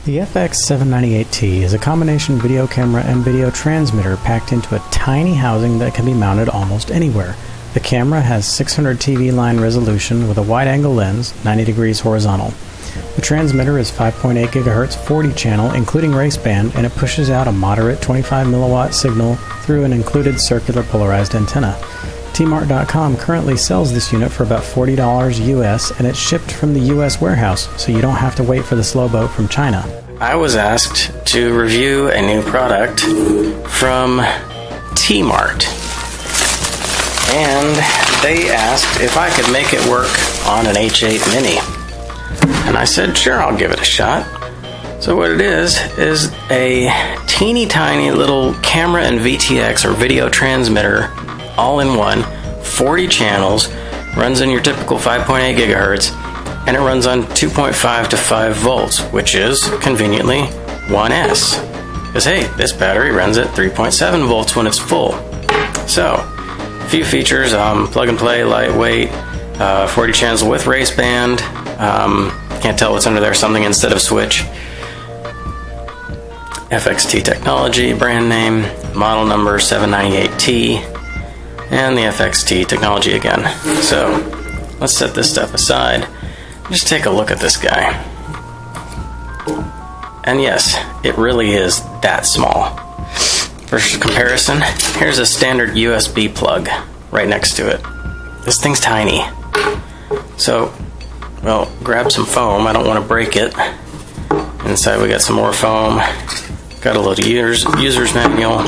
The FX798T is a combination video camera and video transmitter packed into a tiny housing that can be mounted almost anywhere. The camera has 600 TV line resolution with a wide-angle lens, 90 degrees horizontal. The transmitter is 5.8 GHz 40 channel including raceband, and it pushes out a moderate 25 milliwatt signal through an included circular polarized antenna. Tmart.com currently sells this unit for about $40 US, and it's shipped from the US warehouse, so you don't have to wait for the slow boat from China. I was asked to review a new product from Tmart, and they asked if I could make it work on an H8 Mini. And I said, sure, I'll give it a shot. So what it is a teeny tiny little camera and VTX or video transmitter all in one, 40 channels, runs in your typical 5.8 gigahertz, and it runs on 2.5 to 5 volts, which is conveniently 1S. Because hey, this battery runs at 3.7 volts when it's full. So, a few features, plug and play, lightweight, 40 channels with raceband, can't tell what's under there, something instead of switch. FXT technology, brand name, model number 798T, and the FXT technology again. So let's set this stuff aside. Just take a look at this guy. And yes, it really is that small. For comparison, here's a standard USB plug right next to it. This thing's tiny. So, well, grab some foam. I don't want to break it. Inside we got some more foam. Got a little user's manual.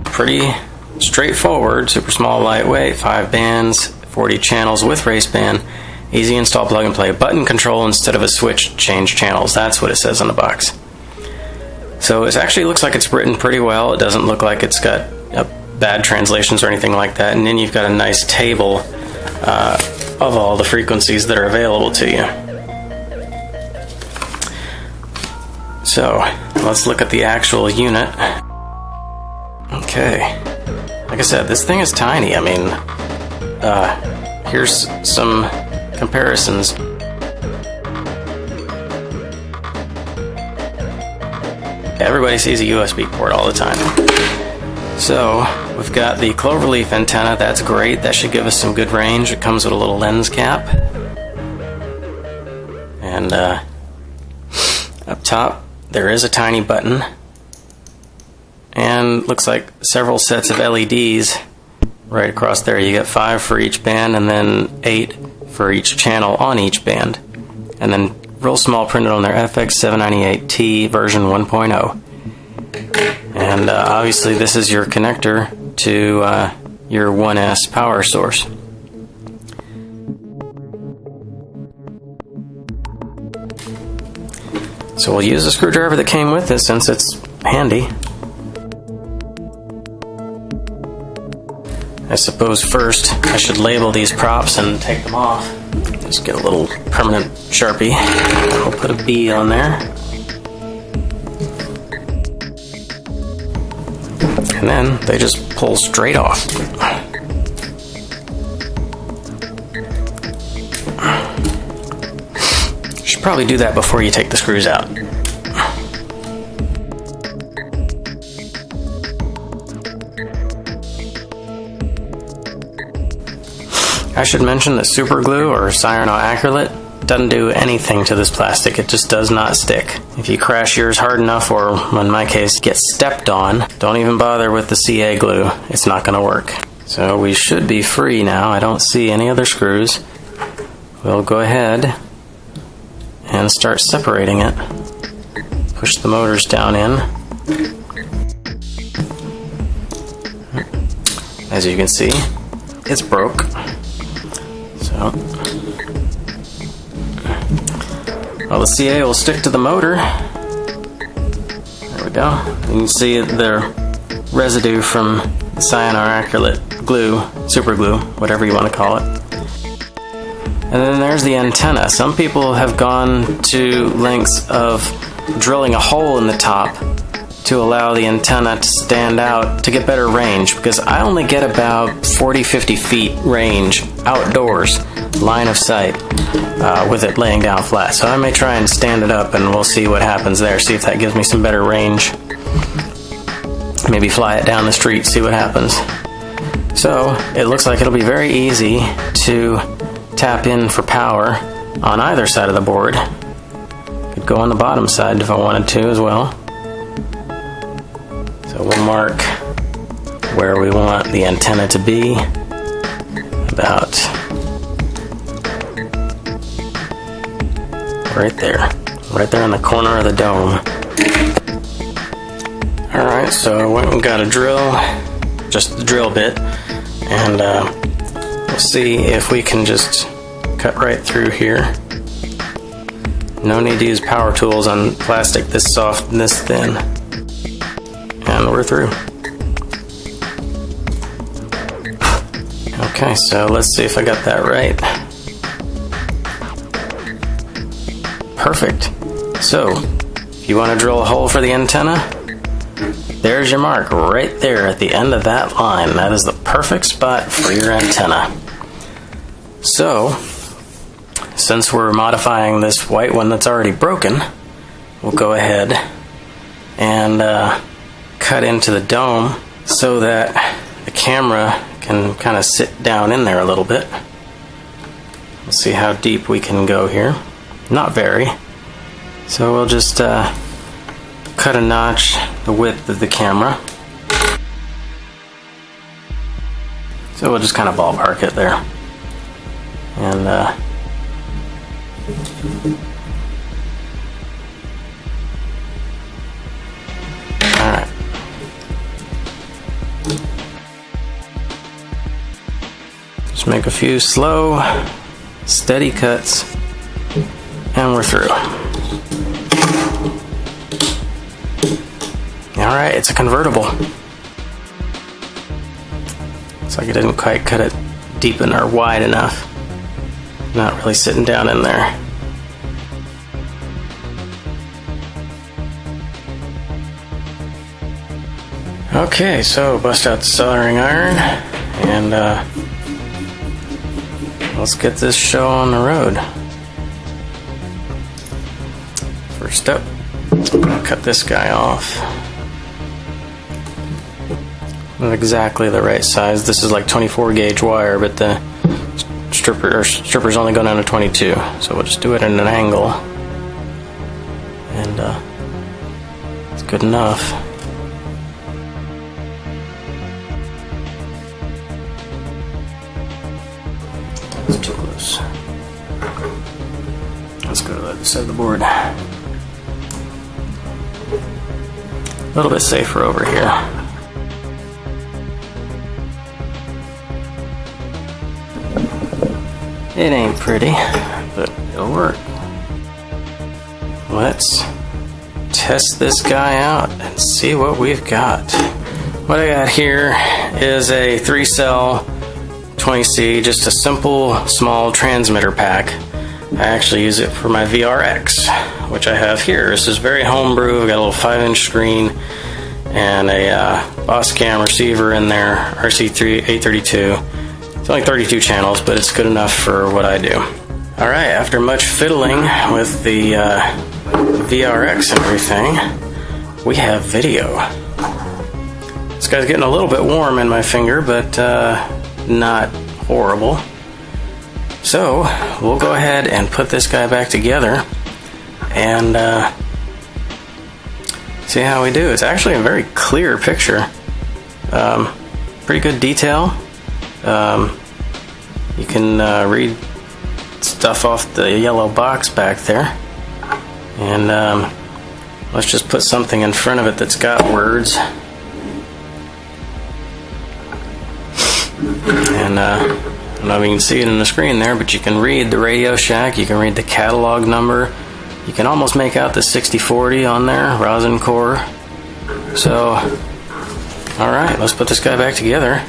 Pretty straightforward, super small, lightweight, 5 bands, 40 channels with raceband, easy install, plug and play, button control instead of a switch to change channels. That's what it says on the box. So it actually looks like it's written pretty well. It doesn't look like it's got bad translations or anything like that. And then you've got a nice table of all the frequencies that are available to you. So let's look at the actual unit. Okay. Like I said, this thing is tiny. I mean, here's some comparisons. Everybody sees a USB port all the time. So, we've got the cloverleaf antenna. That's great. That should give us some good range. It comes with a little lens cap. And up top, there is a tiny button. And looks like several sets of LEDs right across there. You get 5 for each band and then 8 for each channel on each band. And then real small printed on there, FX798T version 1.0. And obviously this is your connector to your 1S power source. So we'll use the screwdriver that came with this since it's handy. I suppose first I should label these props and take them off. Just get a little permanent Sharpie. I'll put a B on there. And then they just pull straight off. You should probably do that before you take the screws out. I should mention that super glue or cyanoacrylate doesn't do anything to this plastic. It just does not stick. If you crash yours hard enough, or in my case, get stepped on, don't even bother with the CA glue. It's not going to work. So we should be free now. I don't see any other screws. We'll go ahead and start separating it. Push the motors down in. As you can see, it's broke. So, well, the CA will stick to the motor. There we go. You can see the residue from the cyanoacrylate glue, super glue, whatever you want to call it. And then there's the antenna. Some people have gone to lengths of drilling a hole in the top to allow the antenna to stand out to get better range, because I only get about 40-50 feet range outdoors, line of sight, with it laying down flat. So I may try and stand it up and we'll see what happens there, see if that gives me some better range. Maybe fly it down the street, see what happens. So it looks like it'll be very easy to tap in for power on either side of the board. Could go on the bottom side if I wanted to as well. So we'll mark where we want the antenna to be, about right there in the corner of the dome. Alright, so I went and got a drill, just the drill bit, and we'll see if we can just cut right through here. No need to use power tools on plastic this soft and this thin. And we're through. Okay, so let's see if I got that right. Perfect. So, if you want to drill a hole for the antenna, there's your mark right there at the end of that line. That is the perfect spot for your antenna. So, since we're modifying this white one that's already broken, we'll go ahead and cut into the dome so that the camera can kind of sit down in there a little bit. We'll see how deep we can go here. Not very. So we'll just cut a notch the width of the camera. So we'll just kind of ballpark it there. And alright. Just make a few slow, steady cuts, and we're through. Alright, it's a convertible. Looks like I didn't quite cut it deep or wide enough. Not really sitting down in there. Okay, so bust out the soldering iron and let's get this show on the road. First up, I'm going to cut this guy off. Not exactly the right size. This is like 24 gauge wire, but the stripper's only going down to 22. So we'll just do it at an angle. And it's good enough. It's too close. Let's go to the other side of the board. A little bit safer over here. It ain't pretty, but it'll work. Let's test this guy out and see what we've got. What I got here is a 3-cell 20C, just a simple small transmitter pack. I actually use it for my VRX, which I have here. This is very homebrew. I've got a little 5-inch screen and a Boss Cam receiver in there, RC832. It's only 32 channels, but it's good enough for what I do. Alright, after much fiddling with the VRX and everything, we have video. This guy's getting a little bit warm in my finger, but not horrible. So, we'll go ahead and put this guy back together and see how we do. It's actually a very clear picture. Pretty good detail. You can read stuff off the yellow box back there. And let's just put something in front of it that's got words. And I don't know if you can see it in the screen there, but you can read the Radio Shack, you can read the catalog number, you can almost make out the 6040 on there, rosin core. So, alright, let's put this guy back together.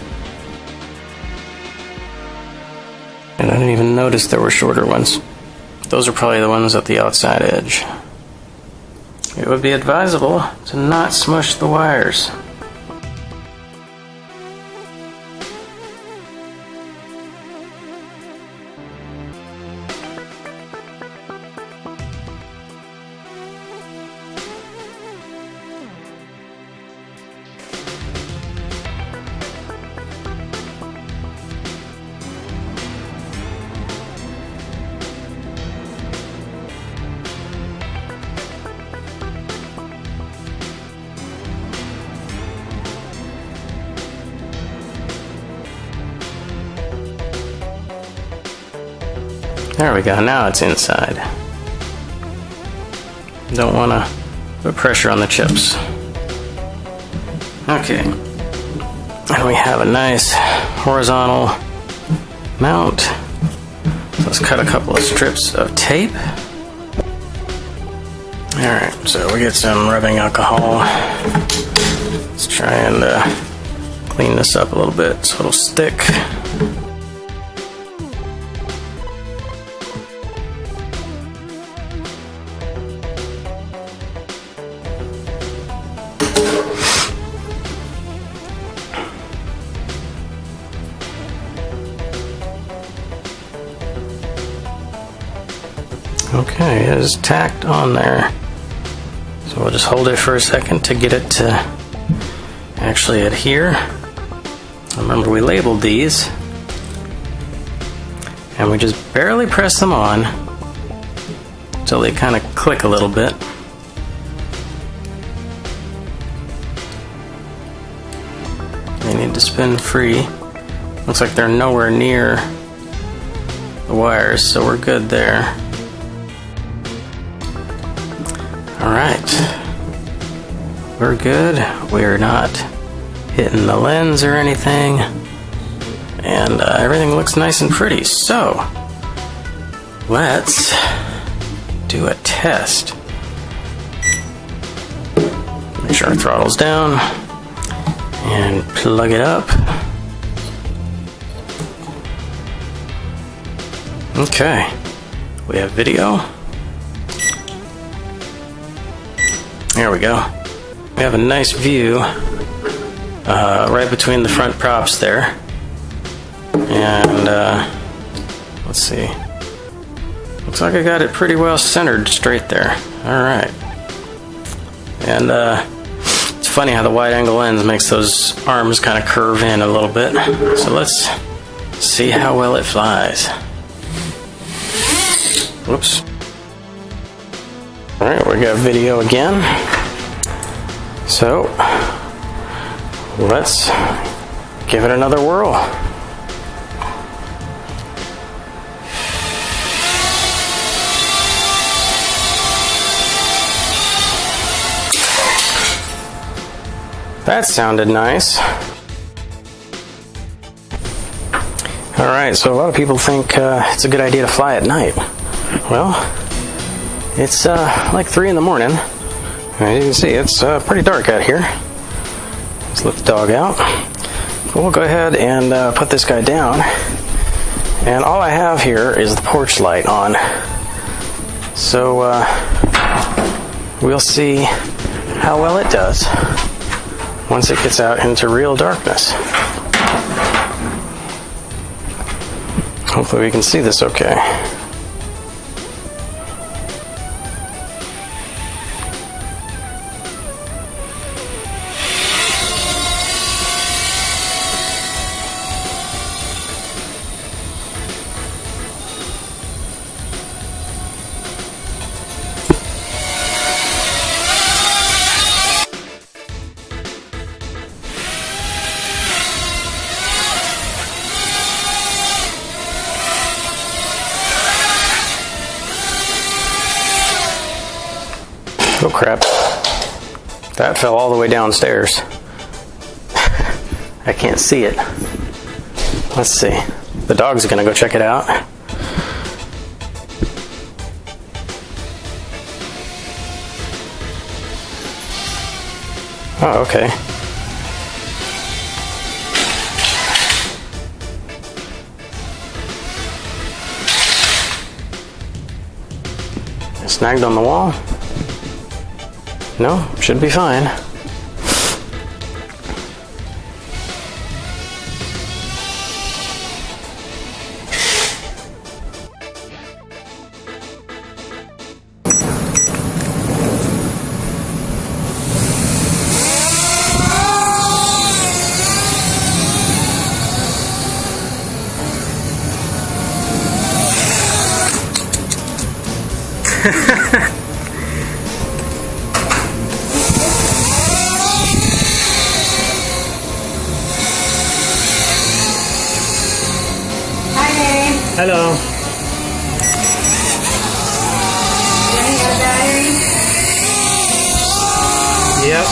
And I didn't even notice there were shorter ones. Those are probably the ones at the outside edge. it would be advisable to not smush the wires. There we go, now it's inside. Don't want to put pressure on the chips. Okay, and we have a nice horizontal mount. So let's cut a couple of strips of tape. Alright, so we get some rubbing alcohol. Let's try and clean this up a little bit so it'll stick. Okay, it is tacked on there. So we'll just hold it for a second to get it to actually adhere. Remember, we labeled these. And we just barely press them on until they kind of click a little bit. They need to spin free. Looks like they're nowhere near the wires, so we're good there. Alright, we're good. We're not hitting the lens or anything, and everything looks nice and pretty. So, let's do a test. Make sure our throttle's down, and plug it up. Okay, we have video. There we go. We have a nice view right between the front props there. And let's see. Looks like I got it pretty well centered straight there. Alright. And it's funny how the wide angle lens makes those arms kind of curve in a little bit. So let's see how well it flies. Whoops. Alright, we got video again. So, let's give it another whirl. That sounded nice. Alright, so a lot of people think it's a good idea to fly at night. Well, it's like 3 in the morning. As you can see, it's pretty dark out here. Let's let the dog out. But we'll go ahead and put this guy down. And all I have here is the porch light on. So we'll see how well it does once it gets out into real darkness. Hopefully we can see this okay. Oh crap. That fell all the way downstairs. I can't see it. Let's see. The dog's gonna go check it out. Oh, okay. Snagged on the wall. No, should be fine. Hello. Yep.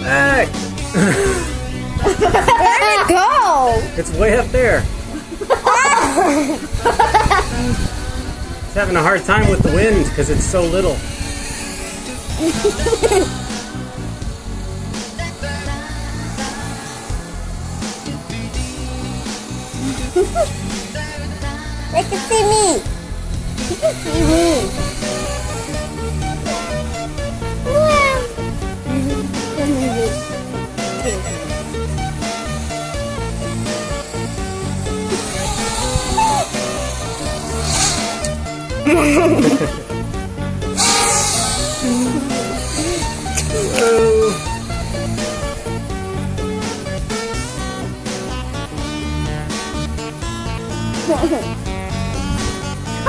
Hey! Where'd it go? It's way up there. It's having a hard time with the wind because it's so little. They can see me. You can see me.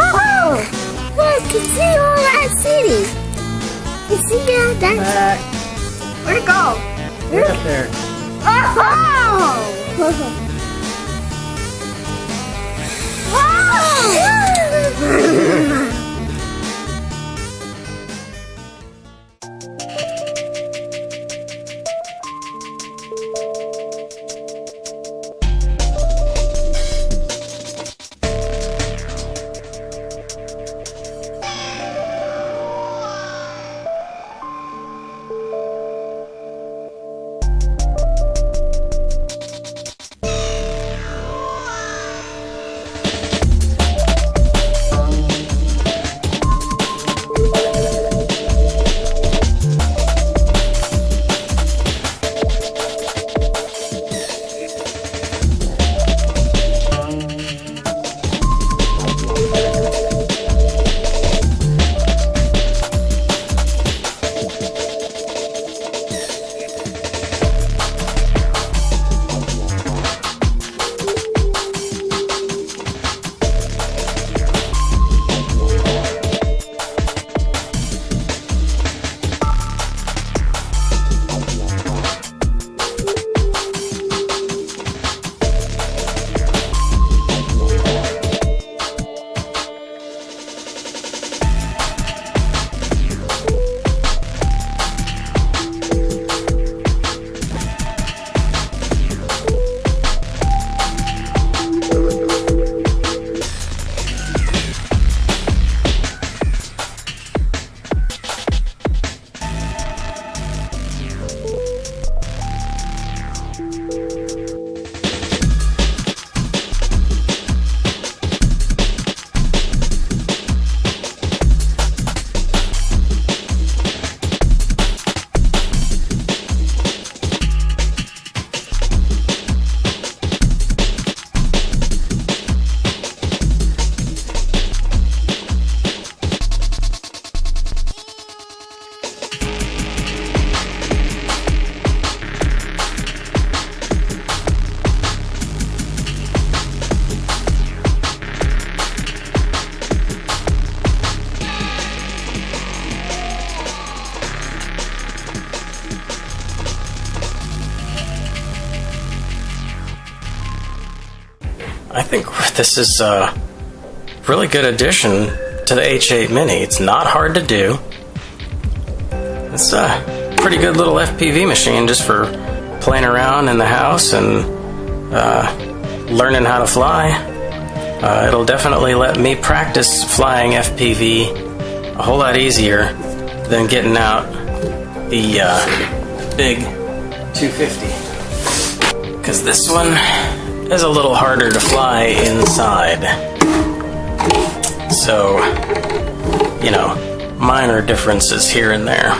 Oh, look, you can see all that city. You see that? Where'd it go? Way up there. Oh! Oh! I think this is really good addition to the H8 Mini. It's not hard to do. It's a pretty good little FPV machine just for playing around in the house and learning how to fly. It'll definitely let me practice flying FPV a whole lot easier than getting out the big 250. Because this one is a little harder to fly inside. So, you know, minor differences here and there.